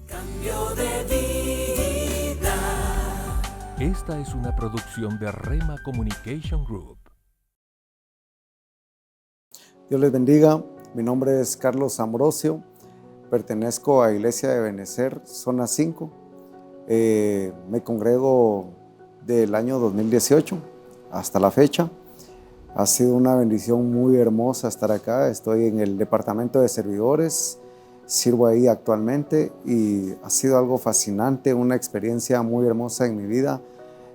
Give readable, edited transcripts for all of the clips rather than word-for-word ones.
Cambio de vida. Esta es una producción de Rema Communication Group. Dios les bendiga. Mi nombre es Carlos Ambrosio. Pertenezco a Iglesia de Benecer, zona 5. Me congrego del año 2018 hasta la fecha. Ha sido una bendición muy hermosa estar acá. Estoy en el departamento de servidores, sirvo ahí actualmente y ha sido algo fascinante, una experiencia muy hermosa en mi vida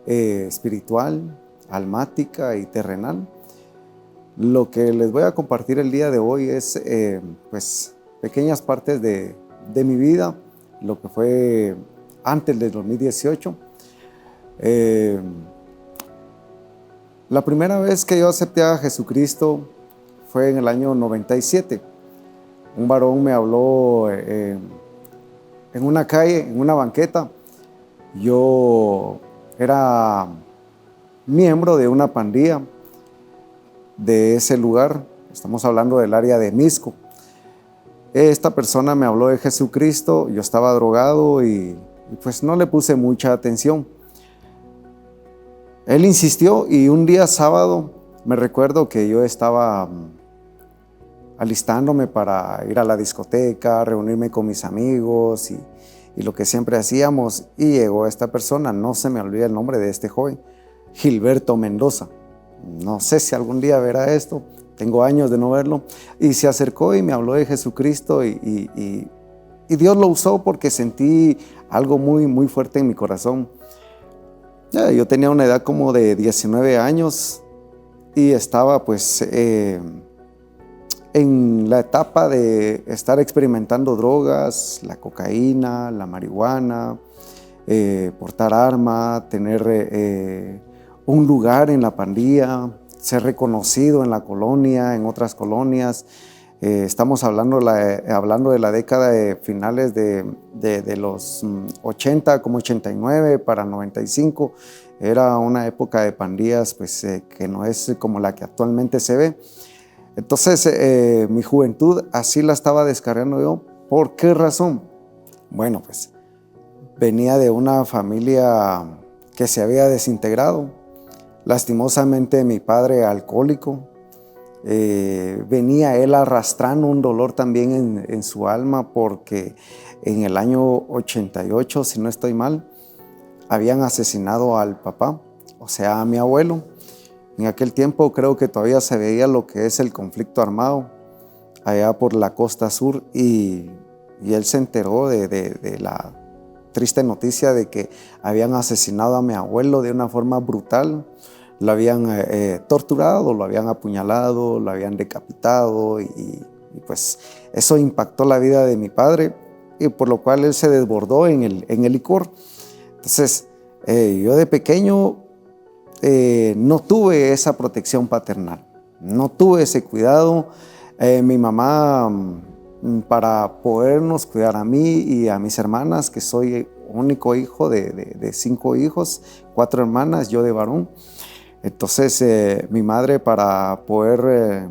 espiritual, almática y terrenal. Lo que les voy a compartir el día de hoy es pues pequeñas partes de mi vida, lo que fue antes del 2018. La primera vez que yo acepté a Jesucristo fue en el año 97. Un varón me habló en una calle, en una banqueta. Yo era miembro de una pandilla de ese lugar. Estamos hablando del área de Misco. Esta persona me habló de Jesucristo. Yo estaba drogado y pues no le puse mucha atención. Él insistió y un día sábado me recuerdo que yo estaba alistándome para ir a la discoteca, reunirme con mis amigos y lo que siempre hacíamos, y llegó esta persona, no se me olvida el nombre de este joven, Gilberto Mendoza. No sé si algún día verá esto, tengo años de no verlo, y se acercó y me habló de Jesucristo y Dios lo usó porque sentí algo muy, muy fuerte en mi corazón. Yo tenía una edad como de 19 años y estaba pues en la etapa de estar experimentando drogas, la cocaína, la marihuana, portar arma, tener un lugar en la pandilla, ser reconocido en la colonia, en otras colonias. Estamos hablando de la década de finales de los 80, como 89 para 95. Era una época de pandillas pues, que no es como la que actualmente se ve. Entonces mi juventud así la estaba descargando yo. ¿Por qué razón? Bueno, pues venía de una familia que se había desintegrado. Lastimosamente mi padre alcohólico. Venía él arrastrando un dolor también en su alma porque en el año 88, si no estoy mal, habían asesinado al papá, o sea, a mi abuelo. En aquel tiempo creo que todavía se veía lo que es el conflicto armado allá por la costa sur y él se enteró de la triste noticia de que habían asesinado a mi abuelo de una forma brutal. Lo habían torturado, lo habían apuñalado, lo habían decapitado y pues eso impactó la vida de mi padre y por lo cual él se desbordó en el licor. Entonces yo de pequeño no tuve esa protección paternal, no tuve ese cuidado. Mi mamá para podernos cuidar a mí y a mis hermanas, que soy único hijo de 5 hijos, 4 hermanas, yo de varón. Entonces mi madre para poder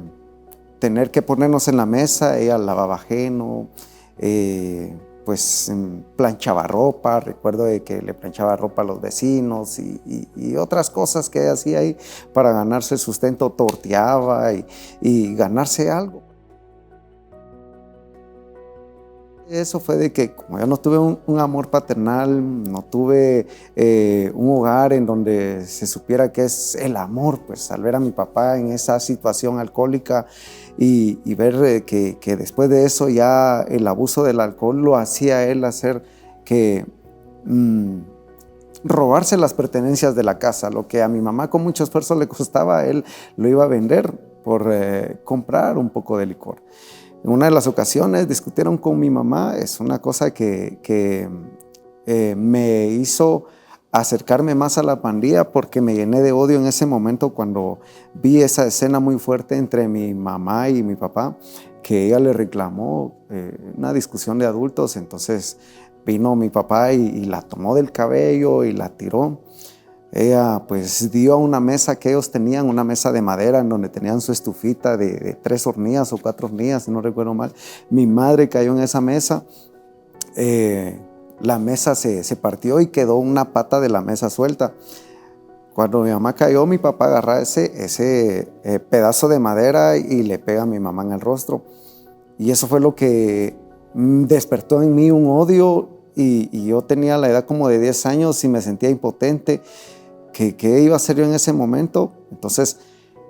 tener que ponernos en la mesa, ella lavaba ajeno, pues planchaba ropa, recuerdo de que le planchaba ropa a los vecinos y otras cosas que hacía ahí para ganarse el sustento, torteaba y ganarse algo. Eso fue de que como yo no tuve un amor paternal, no tuve un hogar en donde se supiera qué es el amor, pues al ver a mi papá en esa situación alcohólica y ver que después de eso ya el abuso del alcohol lo hacía él hacer que robarse las pertenencias de la casa, lo que a mi mamá con mucho esfuerzo le costaba, él lo iba a vender por comprar un poco de licor. En una de las ocasiones discutieron con mi mamá, es una cosa que me hizo acercarme más a la pandilla porque me llené de odio en ese momento cuando vi esa escena muy fuerte entre mi mamá y mi papá, que ella le reclamó una discusión de adultos. Entonces vino mi papá y la tomó del cabello y la tiró. Ella pues dio a una mesa que ellos tenían, una mesa de madera en donde tenían su estufita de 3 hornillas o 4 hornillas, si no recuerdo mal. Mi madre cayó en esa mesa, la mesa se partió y quedó una pata de la mesa suelta. Cuando mi mamá cayó, mi papá agarra ese pedazo de madera y le pega a mi mamá en el rostro. Y eso fue lo que despertó en mí un odio, y yo tenía la edad como de 10 años y me sentía impotente. ¿Qué iba a hacer yo en ese momento? Entonces,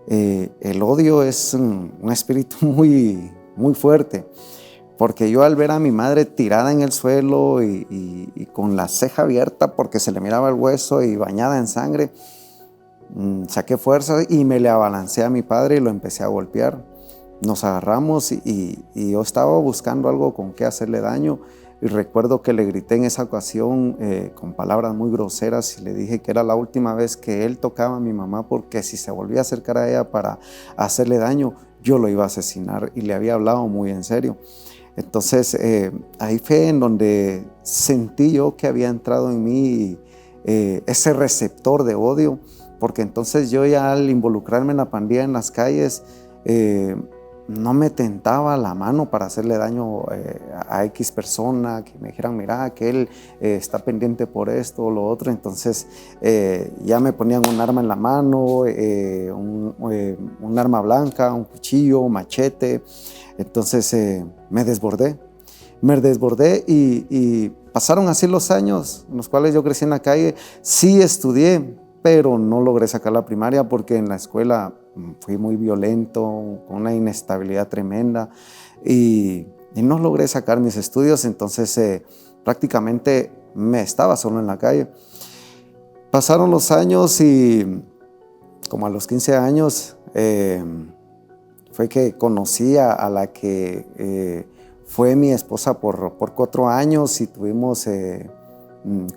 el odio es un espíritu muy, muy fuerte, porque yo al ver a mi madre tirada en el suelo y con la ceja abierta porque se le miraba el hueso y bañada en sangre, saqué fuerza y me le abalancé a mi padre y lo empecé a golpear. Nos agarramos y yo estaba buscando algo con qué hacerle daño, y recuerdo que le grité en esa ocasión con palabras muy groseras, y le dije que era la última vez que él tocaba a mi mamá, porque si se volvía a acercar a ella para hacerle daño, yo lo iba a asesinar, y le había hablado muy en serio. Entonces ahí fue en donde sentí yo que había entrado en mí ese receptor de odio, porque entonces yo ya al involucrarme en la pandilla en las calles, no me tentaba la mano para hacerle daño a X persona, que me dijeran, mira, que él está pendiente por esto o lo otro. Entonces ya me ponían un arma en la mano, un arma blanca, un cuchillo, un machete. Entonces me desbordé y pasaron así los años en los cuales yo crecí en la calle. Sí estudié, pero no logré sacar la primaria porque en la escuela fui muy violento, con una inestabilidad tremenda, y no logré sacar mis estudios. Entonces prácticamente me estaba solo en la calle. Pasaron los años y como a los 15 años fue que conocí a la que fue mi esposa por 4 años, y tuvimos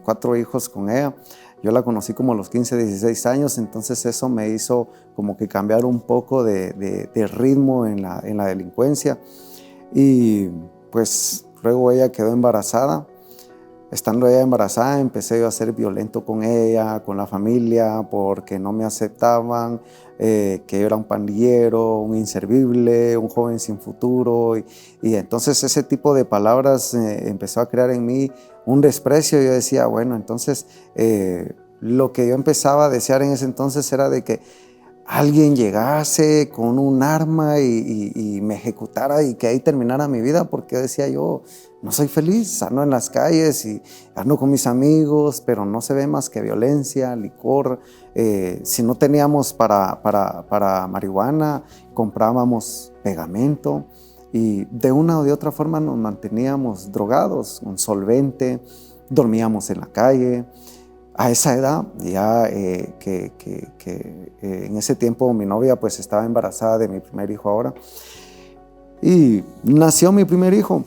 4 hijos con ella. Yo la conocí como a los 15, 16 años, entonces eso me hizo como que cambiar un poco de ritmo en la delincuencia. Y pues luego ella quedó embarazada. Estando ella embarazada, empecé yo a ser violento con ella, con la familia, porque no me aceptaban, que yo era un pandillero, un inservible, un joven sin futuro. Y entonces ese tipo de palabras empezó a crear en mí un desprecio. Yo decía, bueno, entonces lo que yo empezaba a desear en ese entonces era de que alguien llegase con un arma y me ejecutara, y que ahí terminara mi vida, porque decía yo, no soy feliz, ando en las calles y ando con mis amigos, pero no se ve más que violencia, licor. Si no teníamos para marihuana, comprábamos pegamento, y de una o de otra forma nos manteníamos drogados, con solvente, dormíamos en la calle. A esa edad, ya en ese tiempo mi novia pues estaba embarazada de mi primer hijo ahora, y nació mi primer hijo.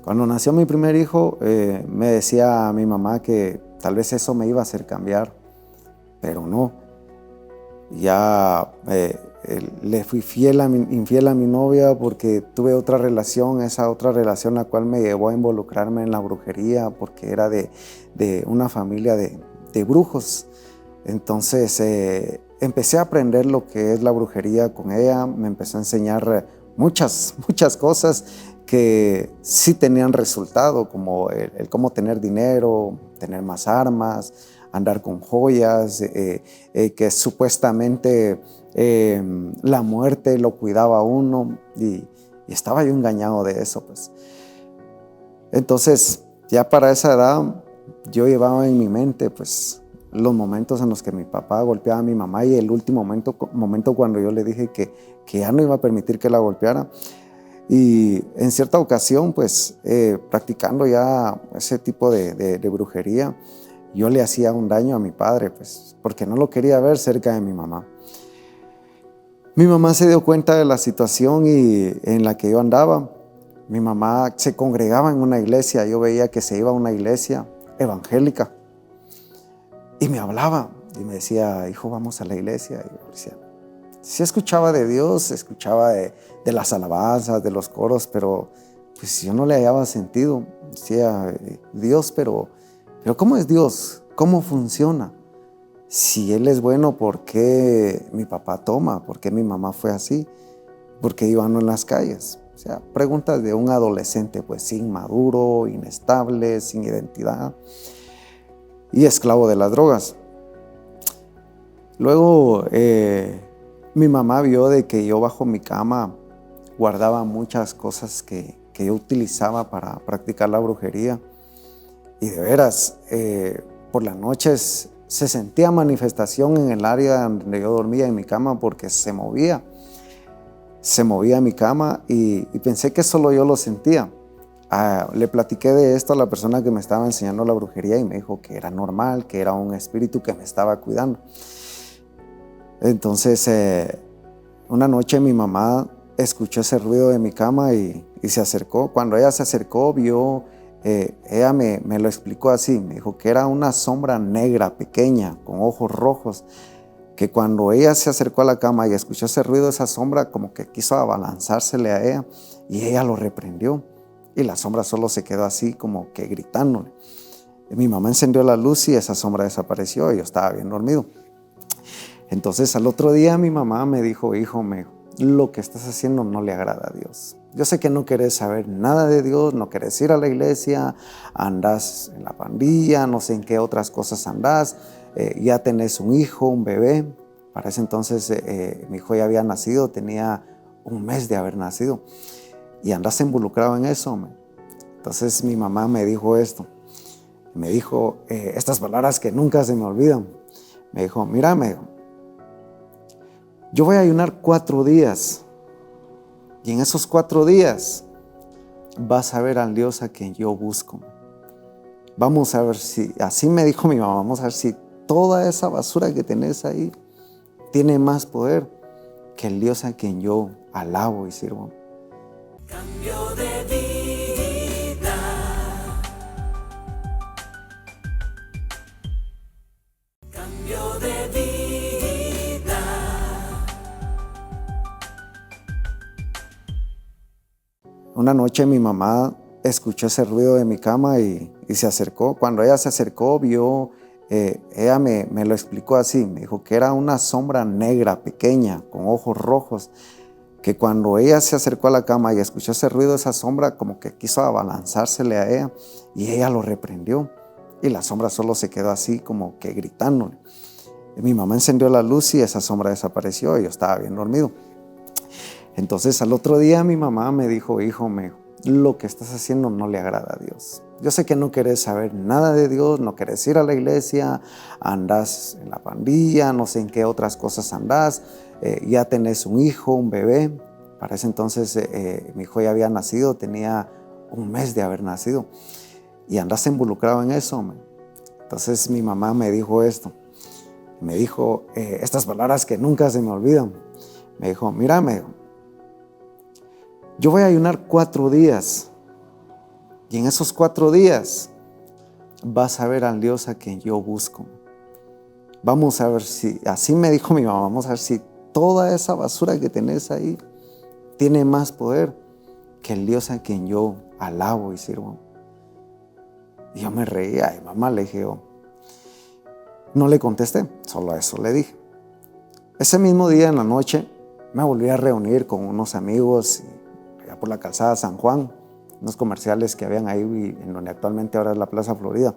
Cuando nació mi primer hijo, me decía mi mamá que tal vez eso me iba a hacer cambiar, pero no. Ya le fui infiel a mi novia, porque tuve otra relación, esa otra relación la cual me llevó a involucrarme en la brujería, porque era de una familia de brujos. Entonces empecé a aprender lo que es la brujería con ella. Me empezó a enseñar muchas cosas que sí tenían resultado, como el cómo tener dinero, tener más armas, andar con joyas, que supuestamente la muerte lo cuidaba a uno, y estaba yo engañado de eso, pues. Entonces, ya para esa edad, yo llevaba en mi mente, pues, los momentos en los que mi papá golpeaba a mi mamá, y el último momento cuando yo le dije que ya no iba a permitir que la golpeara. Y en cierta ocasión, pues, practicando ya ese tipo de brujería, yo le hacía un daño a mi padre, pues, porque no lo quería ver cerca de mi mamá. Mi mamá se dio cuenta de la situación en la que yo andaba. Mi mamá se congregaba en una iglesia. Yo veía que se iba a una iglesia evangélica y me hablaba y me decía, hijo, vamos a la iglesia. Y yo decía, sí escuchaba de Dios, escuchaba de las alabanzas, de los coros, pero pues yo no le hallaba sentido. Decía, Dios, pero ¿cómo es Dios? ¿Cómo funciona? Si Él es bueno, ¿por qué mi papá toma? ¿Por qué mi mamá fue así? ¿Por qué yo ando en las calles? O sea, preguntas de un adolescente, pues inmaduro, inestable, sin identidad y esclavo de las drogas. Luego mi mamá vio de que yo bajo mi cama guardaba muchas cosas que yo utilizaba para practicar la brujería. Y de veras, por las noches se sentía manifestación en el área donde yo dormía en mi cama porque se movía mi cama y pensé que solo yo lo sentía. Le platiqué de esto a la persona que me estaba enseñando la brujería y me dijo que era normal, que era un espíritu que me estaba cuidando. Entonces, una noche mi mamá escuchó ese ruido de mi cama y se acercó. Cuando ella se acercó, vio, ella me lo explicó así, me dijo que era una sombra negra, pequeña, con ojos rojos, que cuando ella se acercó a la cama y escuchó ese ruido, esa sombra como que quiso abalanzársele a ella y ella lo reprendió. Y la sombra solo se quedó así como que gritándole. Mi mamá encendió la luz y esa sombra desapareció y yo estaba bien dormido. Entonces al otro día mi mamá me dijo, hijo, lo que estás haciendo no le agrada a Dios. Yo sé que no querés saber nada de Dios, no querés ir a la iglesia, andás en la pandilla, no sé en qué otras cosas andás, ya tenés un hijo, un bebé. Para ese entonces mi hijo ya había nacido, tenía un mes de haber nacido y andás involucrado en eso. Entonces mi mamá me dijo esto, me dijo estas palabras que nunca se me olvidan. Me dijo, mira, yo voy a ayunar 4 días y en esos 4 días vas a ver al Dios a quien yo busco. Vamos a ver si, así me dijo mi mamá, vamos a ver si toda esa basura que tenés ahí tiene más poder que el Dios a quien yo alabo y sirvo. Cambio de vida. Cambio de vida. Una noche mi mamá escuchó ese ruido de mi cama y se acercó. Cuando ella se acercó, vio, ella me lo explicó así, me dijo que era una sombra negra, pequeña, con ojos rojos, que cuando ella se acercó a la cama y escuchó ese ruido, esa sombra como que quiso abalanzársele a ella y ella lo reprendió. Y la sombra solo se quedó así como que gritándole. Mi mamá encendió la luz y esa sombra desapareció y yo estaba bien dormido. Entonces al otro día mi mamá me dijo, hijo, lo que estás haciendo no le agrada a Dios. Yo sé que no querés saber nada de Dios, no querés ir a la iglesia, andás en la pandilla, no sé en qué otras cosas andás, ya tenés un hijo, un bebé. Para ese entonces mi hijo ya había nacido, tenía un mes de haber nacido y andás involucrado en eso. Entonces mi mamá me dijo esto, me dijo estas palabras que nunca se me olvidan. Me dijo, mira, yo voy a ayunar 4 días y en esos 4 días vas a ver al Dios a quien yo busco. Vamos a ver si, así me dijo mi mamá, vamos a ver si toda esa basura que tenés ahí tiene más poder que el Dios a quien yo alabo y sirvo. Y yo me reía y mamá le dije, no le contesté, solo eso le dije. Ese mismo día en la noche me volví a reunir con unos amigos allá por la calzada San Juan, unos comerciales que habían ahí en donde actualmente ahora es la Plaza Florida.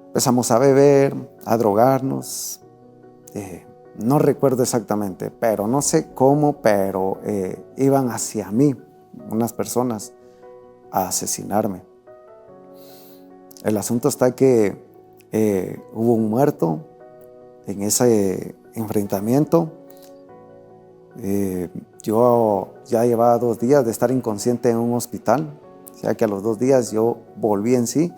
Empezamos a beber, a drogarnos, no recuerdo exactamente, pero no sé cómo, pero iban hacia mí unas personas a asesinarme. El asunto está que hubo un muerto en ese enfrentamiento. Yo ya llevaba 2 días de estar inconsciente en un hospital, o sea que a los 2 días yo volví en sí.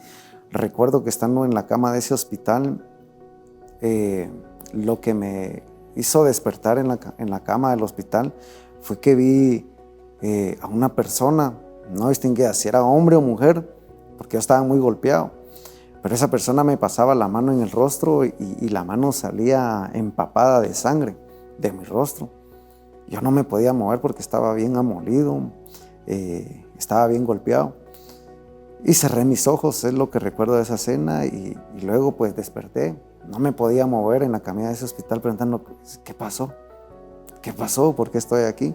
Recuerdo que estando en la cama de ese hospital, lo que me hizo despertar en la cama del hospital fue que vi a una persona, no distinguía si era hombre o mujer, porque yo estaba muy golpeado, pero esa persona me pasaba la mano en el rostro y la mano salía empapada de sangre de mi rostro. Yo no me podía mover porque estaba bien amolido, estaba bien golpeado. Y cerré mis ojos, es lo que recuerdo de esa escena, y luego pues desperté. No me podía mover en la camilla de ese hospital preguntando, ¿qué pasó? ¿Qué pasó? ¿Por qué estoy aquí?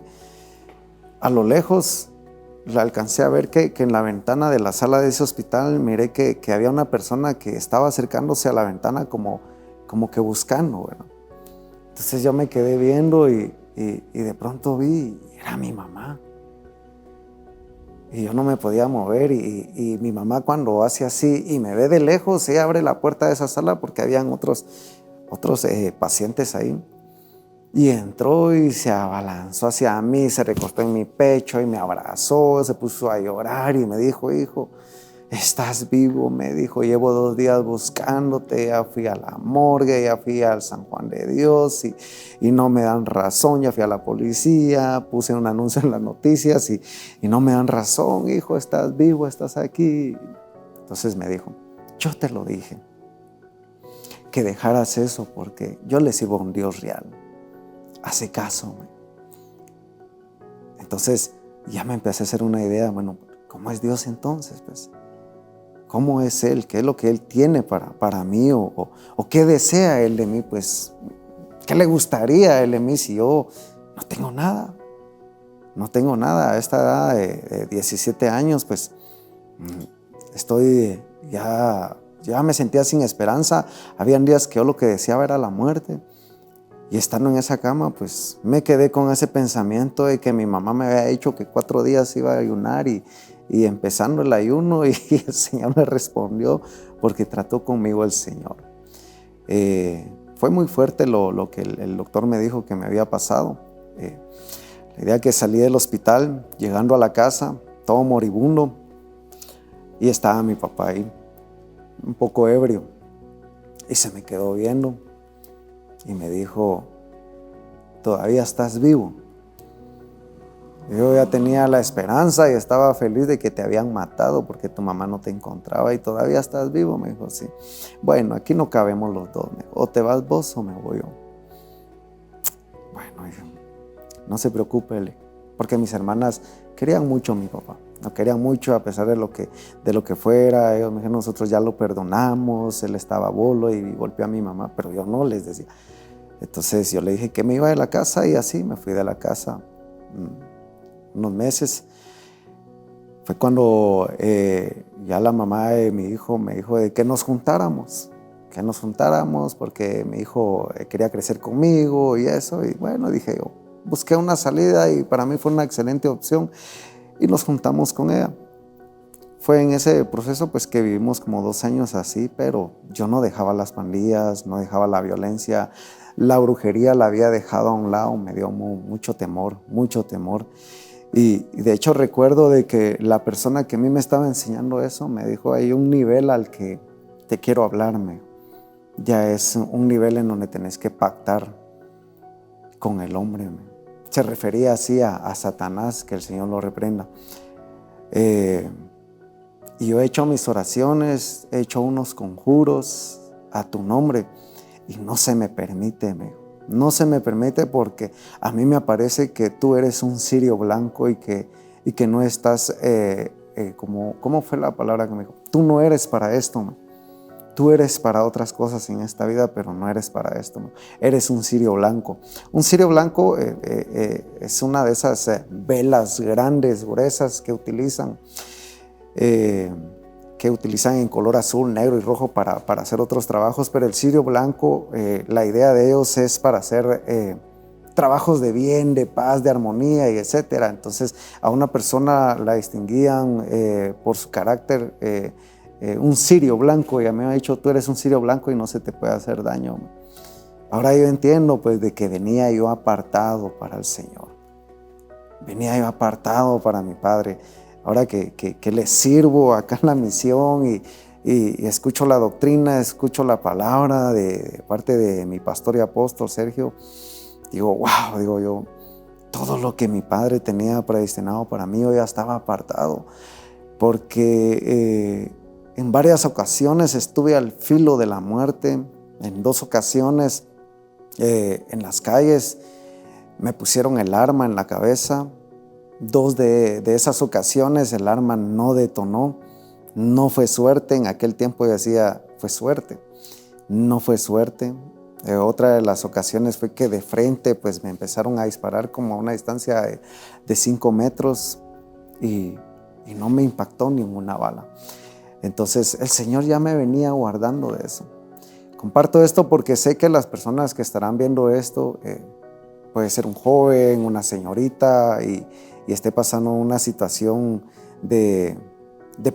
A lo lejos la alcancé a ver que en la ventana de la sala de ese hospital miré que había una persona que estaba acercándose a la ventana como que buscando, ¿verdad? Entonces yo me quedé viendo y de pronto vi, era mi mamá. Y yo no me podía mover y mi mamá cuando hace así y me ve de lejos, ella abre la puerta de esa sala porque habían otros pacientes ahí. Y entró y se abalanzó hacia mí, se recostó en mi pecho y me abrazó, se puso a llorar y me dijo: hijo, estás vivo, me dijo, llevo 2 días buscándote, ya fui a la morgue, ya fui al San Juan de Dios y no me dan razón, ya fui a la policía, puse un anuncio en las noticias y no me dan razón, hijo, estás vivo, estás aquí. Entonces me dijo: yo te lo dije, que dejaras eso porque yo le sirvo a un Dios real. Hace caso. Entonces ya me empecé a hacer una idea, bueno, ¿cómo es Dios entonces? Pues, ¿cómo es Él? ¿Qué es lo que Él tiene para mí? ¿O qué desea Él de mí? Pues, ¿qué le gustaría a Él de mí si yo no tengo nada? No tengo nada. A esta edad de 17 años, pues, estoy ya me sentía sin esperanza. Habían días que yo lo que deseaba era la muerte. Y estando en esa cama, pues me quedé con ese pensamiento de que mi mamá me había dicho que 4 días iba a ayunar y empezando el ayuno y el Señor me respondió porque trató conmigo el Señor. Fue muy fuerte lo que el doctor me dijo que me había pasado. La idea que salí del hospital, llegando a la casa, todo moribundo, y estaba mi papá ahí, un poco ebrio, y se me quedó viendo. Y me dijo: todavía estás vivo. Yo ya tenía la esperanza y estaba feliz de que te habían matado porque tu mamá no te encontraba y todavía estás vivo. Me dijo: sí. Bueno, aquí no cabemos los dos. Me dijo: o te vas vos o me voy yo. Bueno, no se preocupe, porque mis hermanas querían mucho a mi papá. Lo querían mucho a pesar de lo que fuera. Ellos me dijeron: nosotros ya lo perdonamos, él estaba bolo y golpeó a mi mamá, pero yo no, les decía. Entonces yo le dije que me iba de la casa y así me fui de la casa. Unos meses fue cuando ya la mamá de mi hijo me dijo de que nos juntáramos porque mi hijo quería crecer conmigo y eso. Y bueno, dije yo, busqué una salida y para mí fue una excelente opción y nos juntamos con ella. Fue en ese proceso pues que vivimos como 2 años así, pero yo no dejaba las pandillas, no dejaba la violencia. La brujería la había dejado a un lado, me dio mucho temor. Y de hecho recuerdo de que la persona que a mí me estaba enseñando eso me dijo: hay un nivel al que te quiero hablarme. Ya es un nivel en donde tenés que pactar con el hombre. Se refería así a Satanás, que el Señor lo reprenda. Y yo he hecho mis oraciones, he hecho unos conjuros a tu nombre y no se me permite, no se me permite porque a mí me parece que tú eres un cirio blanco y que no estás, ¿cómo fue la palabra que me dijo? Tú no eres para esto, tú eres para otras cosas en esta vida, pero no eres para esto, eres un cirio blanco. Un cirio blanco es una de esas velas grandes, gruesas que utilizan en color azul, negro y rojo para hacer otros trabajos, pero el cirio blanco, la idea de ellos es para hacer trabajos de bien, de paz, de armonía y etcétera. Entonces a una persona la distinguían por su carácter, un cirio blanco, y a mí me ha dicho: tú eres un cirio blanco y no se te puede hacer daño. Ahora yo entiendo pues de que venía yo apartado para el Señor, venía yo apartado para mi Padre. Ahora que le sirvo acá en la misión y escucho la doctrina, escucho la palabra de parte de mi pastor y apóstol Sergio, digo: wow, digo yo, todo lo que mi Padre tenía predestinado para mí, yo ya estaba apartado, porque en varias ocasiones estuve al filo de la muerte. En 2 ocasiones en las calles me pusieron el arma en la cabeza. 2 de esas ocasiones el arma no detonó. No fue suerte. En aquel tiempo yo decía: fue suerte. No fue suerte. Otra de las ocasiones fue que de frente pues me empezaron a disparar como a una distancia de 5 metros y no me impactó ninguna bala. Entonces el Señor ya me venía guardando de eso. Comparto esto porque sé que las personas que estarán viendo esto, puede ser un joven, una señorita y esté pasando una situación de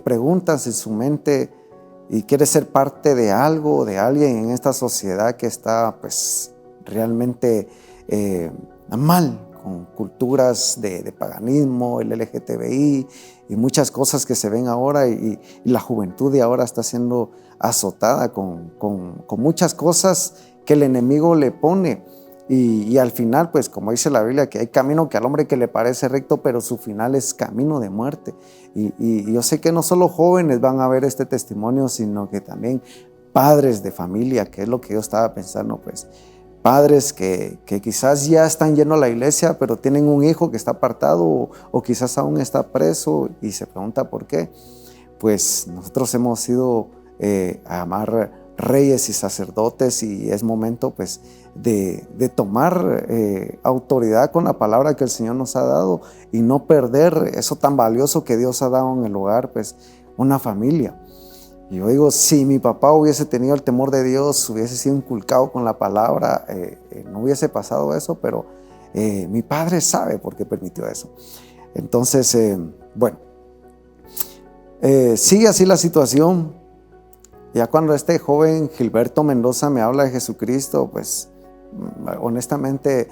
preguntas en su mente y quiere ser parte de algo, de alguien en esta sociedad que está pues realmente mal, con culturas de paganismo, el LGTBI y muchas cosas que se ven ahora y la juventud de ahora está siendo azotada con muchas cosas que el enemigo le pone y al final pues como dice la Biblia que hay camino que al hombre que le parece recto pero su final es camino de muerte y yo sé que no solo jóvenes van a ver este testimonio sino que también padres de familia, que es lo que yo estaba pensando pues padres que quizás ya están yendo a la iglesia, pero tienen un hijo que está apartado o quizás aún está preso y se pregunta por qué. Pues nosotros hemos sido a llamar reyes y sacerdotes y es momento pues de tomar autoridad con la palabra que el Señor nos ha dado y no perder eso tan valioso que Dios ha dado en el hogar, pues una familia. Y yo digo, si mi papá hubiese tenido el temor de Dios, hubiese sido inculcado con la palabra, no hubiese pasado eso, pero mi padre sabe por qué permitió eso. Entonces, bueno, sigue así la situación. Ya cuando este joven Gilberto Mendoza me habla de Jesucristo, pues honestamente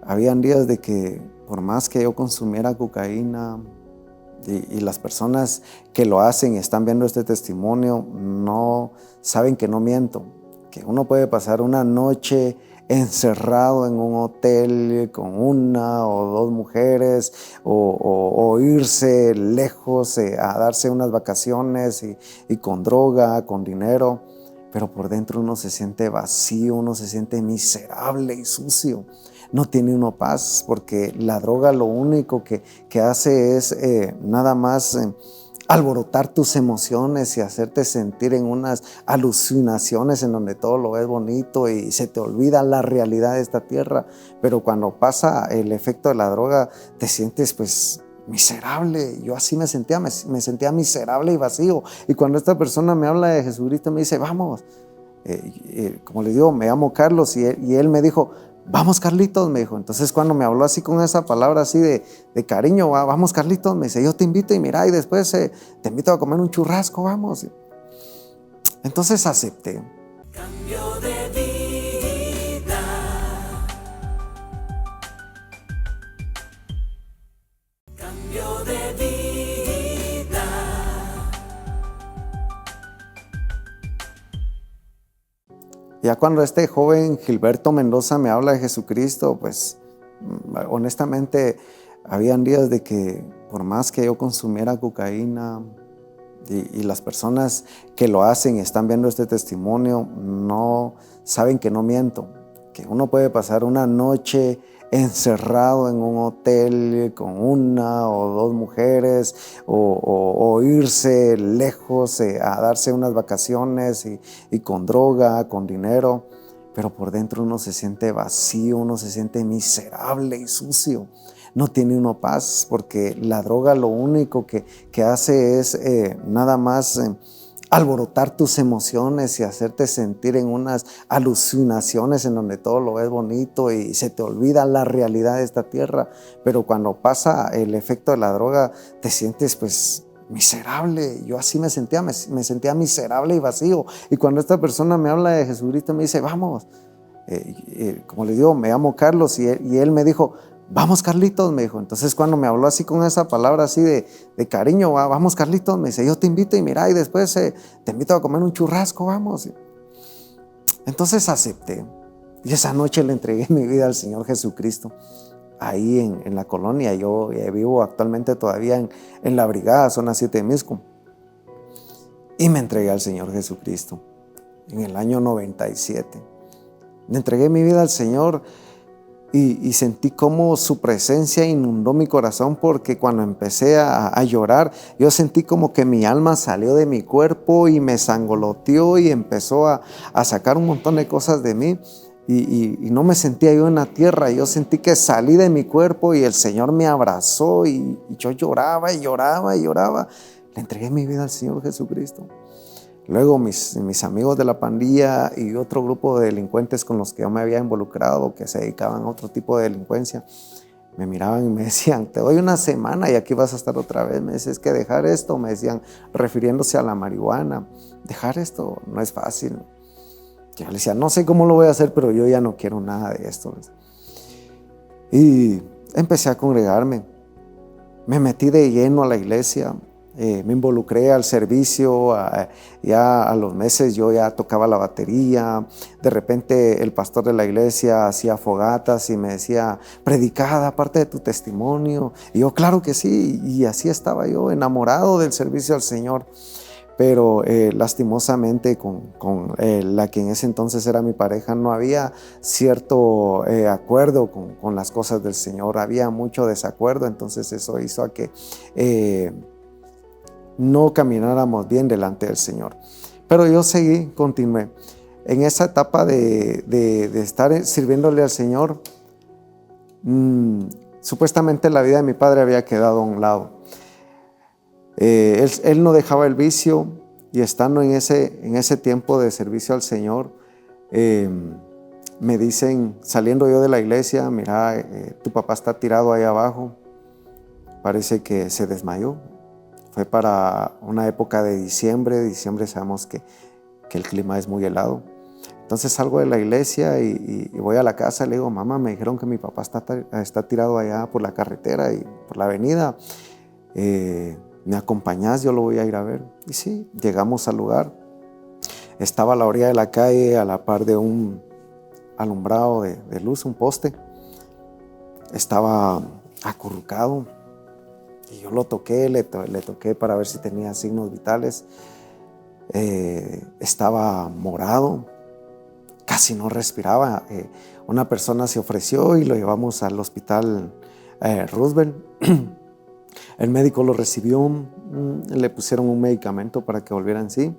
habían días de que por más que yo consumiera cocaína, y las personas que lo hacen y están viendo este testimonio no saben que no miento, que uno puede pasar una noche encerrado en un hotel con una o dos mujeres o irse lejos a darse unas vacaciones y con droga, con dinero, pero por dentro uno se siente vacío, uno se siente miserable y sucio. No tiene uno paz porque la droga lo único que hace es nada más alborotar tus emociones y hacerte sentir en unas alucinaciones en donde todo lo ves bonito y se te olvida la realidad de esta tierra. Pero cuando pasa el efecto de la droga te sientes pues miserable. Yo así me sentía miserable y vacío. Y cuando esta persona me habla de Jesucristo me dice, vamos, como les digo, me llamo Carlos y él me dijo, vamos Carlitos, me dijo. Entonces cuando me habló así con esa palabra así de cariño, vamos Carlitos, me dice, yo te invito y mira, y después te invito a comer un churrasco, vamos. Entonces acepté. Cambio de vida. Cambio de vida. Ya cuando este joven Gilberto Mendoza me habla de Jesucristo, pues honestamente habían días de que por más que yo consumiera cocaína y las personas que lo hacen y están viendo este testimonio no saben que no miento, que uno puede pasar una noche encerrado en un hotel con una o dos mujeres o irse lejos a darse unas vacaciones y con droga, con dinero, pero por dentro uno se siente vacío, uno se siente miserable y sucio. No tiene uno paz porque la droga lo único que hace es nada más alborotar tus emociones y hacerte sentir en unas alucinaciones en donde todo lo ves bonito y se te olvida la realidad de esta tierra. Pero cuando pasa el efecto de la droga te sientes pues miserable. Yo así me sentía miserable y vacío. Y cuando esta persona me habla de Jesucristo me dice, vamos, como les digo, me llamo Carlos y él me dijo, vamos Carlitos, me dijo. Entonces cuando me habló así con esa palabra así de cariño, vamos Carlitos, me dice, yo te invito y mira, y después te invito a comer un churrasco, vamos. Entonces acepté y esa noche le entregué mi vida al Señor Jesucristo ahí en la colonia. Yo vivo actualmente todavía en la brigada, zona 7 de Misco, y me entregué al Señor Jesucristo en el año 97. Le entregué mi vida al Señor y sentí cómo su presencia inundó mi corazón, porque cuando empecé a llorar, yo sentí como que mi alma salió de mi cuerpo y me sangoloteó y empezó a sacar un montón de cosas de mí. y no me sentía yo en la tierra. Yo sentí que salí de mi cuerpo y el Señor me abrazó y yo lloraba y lloraba y lloraba. Le entregué mi vida al Señor Jesucristo. Luego mis amigos de la pandilla y otro grupo de delincuentes con los que yo me había involucrado, que se dedicaban a otro tipo de delincuencia, me miraban y me decían, te doy una semana y aquí vas a estar otra vez. Me decían, es que dejar esto, me decían, refiriéndose a la marihuana, dejar esto no es fácil. Yo le decía, no sé cómo lo voy a hacer, pero yo ya no quiero nada de esto. Y empecé a congregarme. Me metí de lleno a la iglesia. Me involucré al servicio. Ya a los meses yo ya tocaba la batería. De repente el pastor de la iglesia hacía fogatas y me decía, predicada parte de tu testimonio. Y yo, claro que sí. Y así estaba yo, enamorado del servicio al Señor. Pero lastimosamente con la que en ese entonces era mi pareja no había cierto acuerdo con las cosas del Señor, había mucho desacuerdo. Entonces eso hizo a que no camináramos bien delante del Señor. Pero yo seguí, continué. En esa etapa de estar sirviéndole al Señor, supuestamente la vida de mi padre había quedado a un lado. Él no dejaba el vicio, y estando en ese tiempo de servicio al Señor, me dicen, saliendo yo de la iglesia, mira, tu papá está tirado ahí abajo, parece que se desmayó. Fue para una época de diciembre sabemos que el clima es muy helado. Entonces salgo de la iglesia y voy a la casa, le digo, mamá, me dijeron que mi papá está tirado allá por la carretera y por la avenida. ¿Me acompañás? Yo lo voy a ir a ver. Y sí, llegamos al lugar. Estaba a la orilla de la calle, a la par de un alumbrado de luz, un poste. Estaba acurrucado. Y yo lo toqué, le toqué para ver si tenía signos vitales. Estaba morado, casi no respiraba. Una persona se ofreció y lo llevamos al hospital Roosevelt. El médico lo recibió, le pusieron un medicamento para que volviera en sí.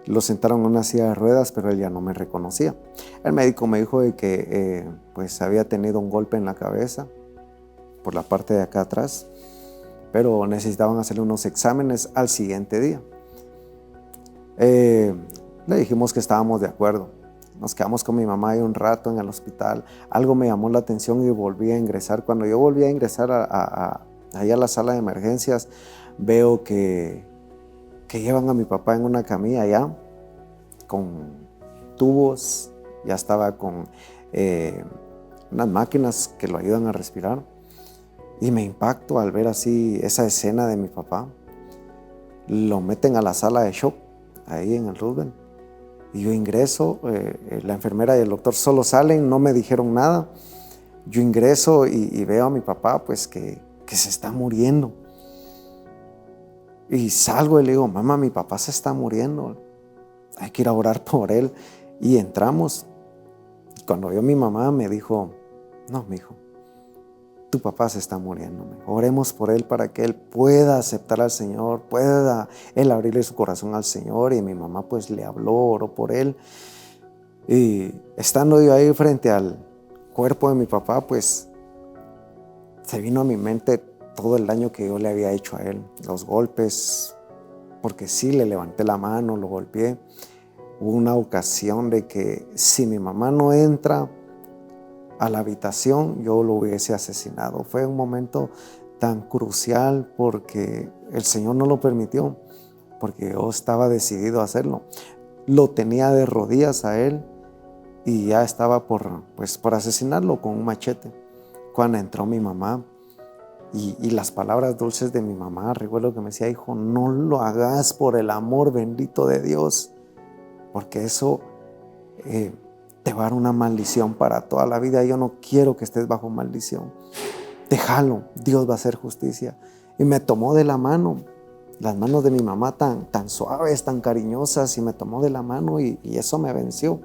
Lo sentaron en una silla de ruedas, pero él ya no me reconocía. El médico me dijo de que pues había tenido un golpe en la cabeza por la parte de acá atrás, pero necesitaban hacerle unos exámenes al siguiente día. Le dijimos que estábamos de acuerdo. Nos quedamos con mi mamá ahí un rato en el hospital. Algo me llamó la atención y volví a ingresar. Cuando yo volví a ingresar ahí a la sala de emergencias, veo que llevan a mi papá en una camilla ya, con tubos, ya estaba con unas máquinas que lo ayudan a respirar. Y me impacto al ver así esa escena de mi papá. Lo meten a la sala de shock, ahí en el Roosevelt. Y yo ingreso, la enfermera y el doctor solo salen, no me dijeron nada. Yo ingreso y veo a mi papá pues que se está muriendo. Y salgo y le digo, mamá, mi papá se está muriendo, hay que ir a orar por él. Y entramos. Cuando vio a mi mamá me dijo, no, mijo, tu papá se está muriendo. Oremos por él para que él pueda aceptar al Señor, pueda él abrirle su corazón al Señor. Y mi mamá pues le habló, oró por él. Y estando yo ahí frente al cuerpo de mi papá, pues se vino a mi mente todo el daño que yo le había hecho a él, los golpes, porque sí le levanté la mano, lo golpeé. Hubo una ocasión de que si mi mamá no entra a la habitación, yo lo hubiese asesinado. Fue un momento tan crucial porque el Señor no lo permitió, porque yo estaba decidido a hacerlo. Lo tenía de rodillas a él y ya estaba por asesinarlo con un machete. Cuando entró mi mamá y las palabras dulces de mi mamá, recuerdo que me decía, hijo, no lo hagas por el amor bendito de Dios, porque eso te va a dar una maldición para toda la vida. Yo no quiero que estés bajo maldición. Déjalo, Dios va a hacer justicia. Y me tomó de la mano, las manos de mi mamá tan suaves, tan cariñosas, y me tomó de la mano y eso me venció.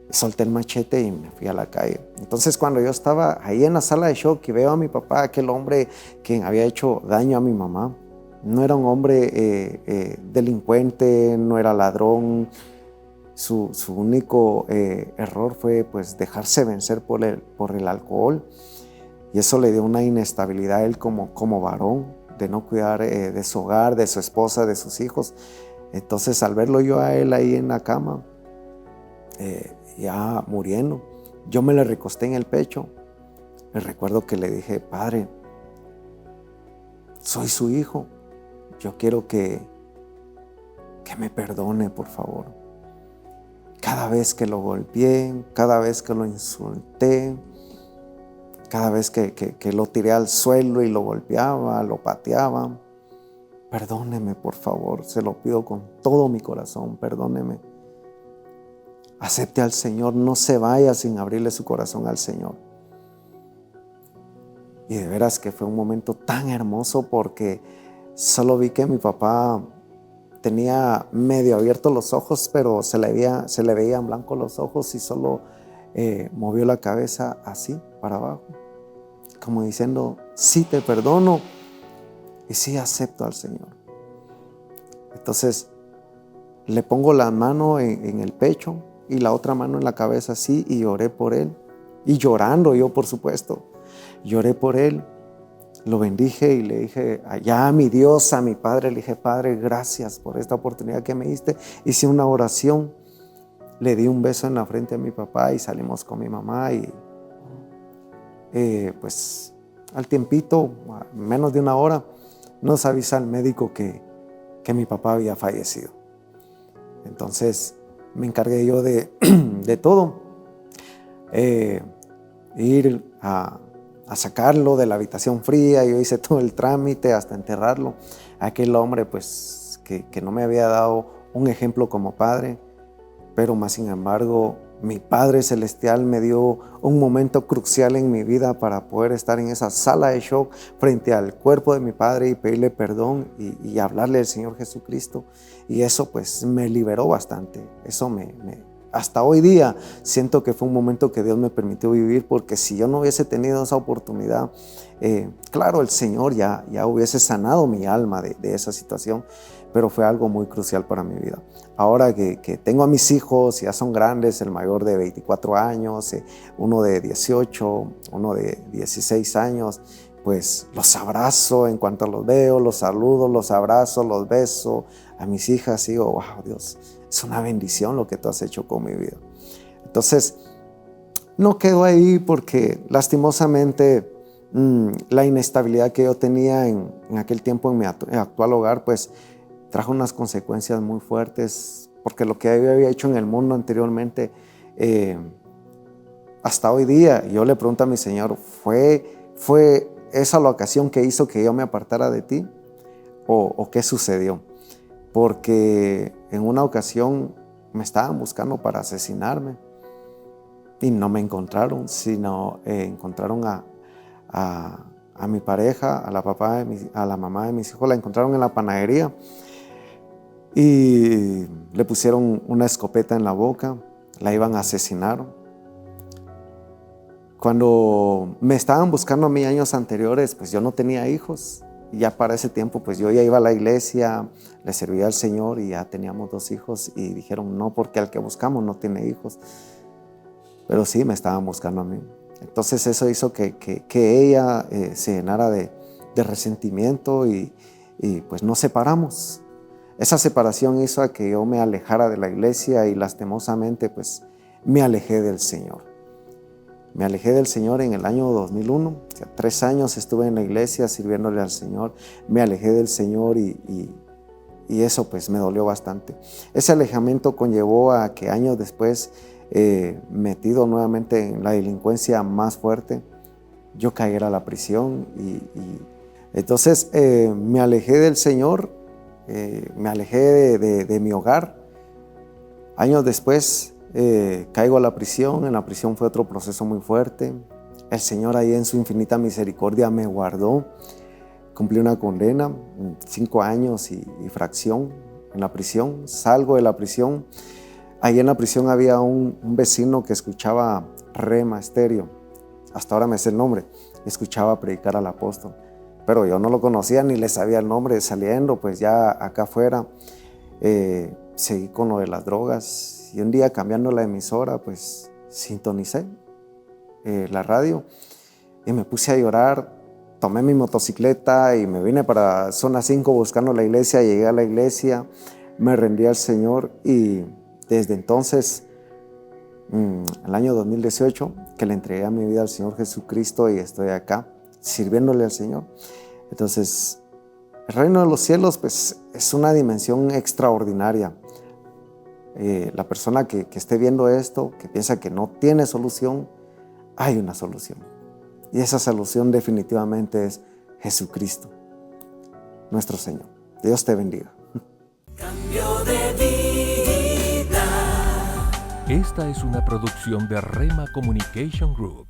Solté el machete y me fui a la calle. Entonces cuando yo estaba ahí en la sala de shock y veo a mi papá, aquel hombre que había hecho daño a mi mamá, no era un hombre delincuente, no era ladrón, Su único error fue pues dejarse vencer por el alcohol, y eso le dio una inestabilidad a él como varón, de no cuidar de su hogar, de su esposa, de sus hijos. Entonces, al verlo yo a él ahí en la cama, ya muriendo, yo me le recosté en el pecho. Me recuerdo que le dije: Padre, soy su hijo, yo quiero que me perdone, por favor. Cada vez que lo golpeé, cada vez que lo insulté, cada vez que lo tiré al suelo y lo golpeaba, lo pateaba, perdóneme, por favor, se lo pido con todo mi corazón, perdóneme. Acepte al Señor, no se vaya sin abrirle su corazón al Señor. Y de veras que fue un momento tan hermoso, porque solo vi que mi papá tenía medio abiertos los ojos, pero se le veían blancos los ojos, y solo movió la cabeza así para abajo, como diciendo: sí, te perdono y sí acepto al Señor. Entonces le pongo la mano en el pecho y la otra mano en la cabeza así, y oré por él, y llorando yo, por supuesto, lloré por él. Lo bendije y le dije allá a mi Dios, a mi Padre, le dije: Padre, gracias por esta oportunidad que me diste. Hice una oración, le di un beso en la frente a mi papá y salimos con mi mamá, y pues al tiempito, menos de una hora, nos avisa el médico que mi papá había fallecido. Entonces me encargué yo de todo, ir a sacarlo de la habitación fría. Yo hice todo el trámite hasta enterrarlo. Aquel hombre pues que no me había dado un ejemplo como padre, pero más sin embargo mi Padre Celestial me dio un momento crucial en mi vida para poder estar en esa sala de shock frente al cuerpo de mi Padre y pedirle perdón y hablarle al Señor Jesucristo. Y eso pues me liberó bastante. Eso hasta hoy día siento que fue un momento que Dios me permitió vivir, porque si yo no hubiese tenido esa oportunidad, claro, el Señor ya hubiese sanado mi alma de esa situación, pero fue algo muy crucial para mi vida. Ahora que tengo a mis hijos, ya son grandes, el mayor de 24 años, uno de 18, uno de 16 años, pues los abrazo en cuanto los veo, los saludo, los abrazo, los beso. A mis hijas digo: wow, Dios, es una bendición lo que tú has hecho con mi vida. Entonces, no quedo ahí, porque lastimosamente la inestabilidad que yo tenía en aquel tiempo en mi actual hogar, pues trajo unas consecuencias muy fuertes, porque lo que yo había hecho en el mundo anteriormente, hasta hoy día, yo le pregunto a mi Señor: ¿fue esa la ocasión que hizo que yo me apartara de ti? ¿O qué sucedió? Porque en una ocasión me estaban buscando para asesinarme y no me encontraron, sino encontraron a mi pareja, a la mamá de mis hijos, la encontraron en la panadería y le pusieron una escopeta en la boca, la iban a asesinar. Cuando me estaban buscando a mí años anteriores, pues yo no tenía hijos. Y ya para ese tiempo, pues yo ya iba a la iglesia, le servía al Señor y ya teníamos 2 hijos. Y dijeron: no, porque al que buscamos no tiene hijos. Pero sí, me estaban buscando a mí. Entonces eso hizo que ella se llenara de resentimiento y pues nos separamos. Esa separación hizo a que yo me alejara de la iglesia y lastimosamente pues me alejé del Señor. Me alejé del Señor en el año 2001, o sea, 3 años estuve en la iglesia sirviéndole al Señor. Me alejé del Señor y eso pues me dolió bastante. Ese alejamiento conllevó a que años después, metido nuevamente en la delincuencia más fuerte, yo cayera a la prisión y entonces me alejé del Señor, me alejé de mi hogar. Años después caigo a la prisión. En la prisión fue otro proceso muy fuerte. El Señor ahí en su infinita misericordia me guardó. Cumplí una condena, 5 años y fracción en la prisión. Salgo de la prisión. Ahí en la prisión había un vecino que escuchaba Rema Estéreo. Hasta ahora me sé el nombre. Escuchaba predicar al apóstol. Pero yo no lo conocía ni le sabía el nombre. Saliendo pues ya acá afuera, seguí con lo de las drogas y un día cambiando la emisora, pues sintonicé la radio y me puse a llorar. Tomé mi motocicleta y me vine para Zona 5 buscando la iglesia. Llegué a la iglesia, me rendí al Señor y desde entonces, el año 2018, que le entregué a mi vida al Señor Jesucristo y estoy acá sirviéndole al Señor. Entonces, el reino de los cielos pues, es una dimensión extraordinaria. La persona que esté viendo esto, que piensa que no tiene solución, hay una solución. Y esa solución definitivamente es Jesucristo, nuestro Señor. Dios te bendiga. Cambio de vida. Esta es una producción de Rema Communication Group.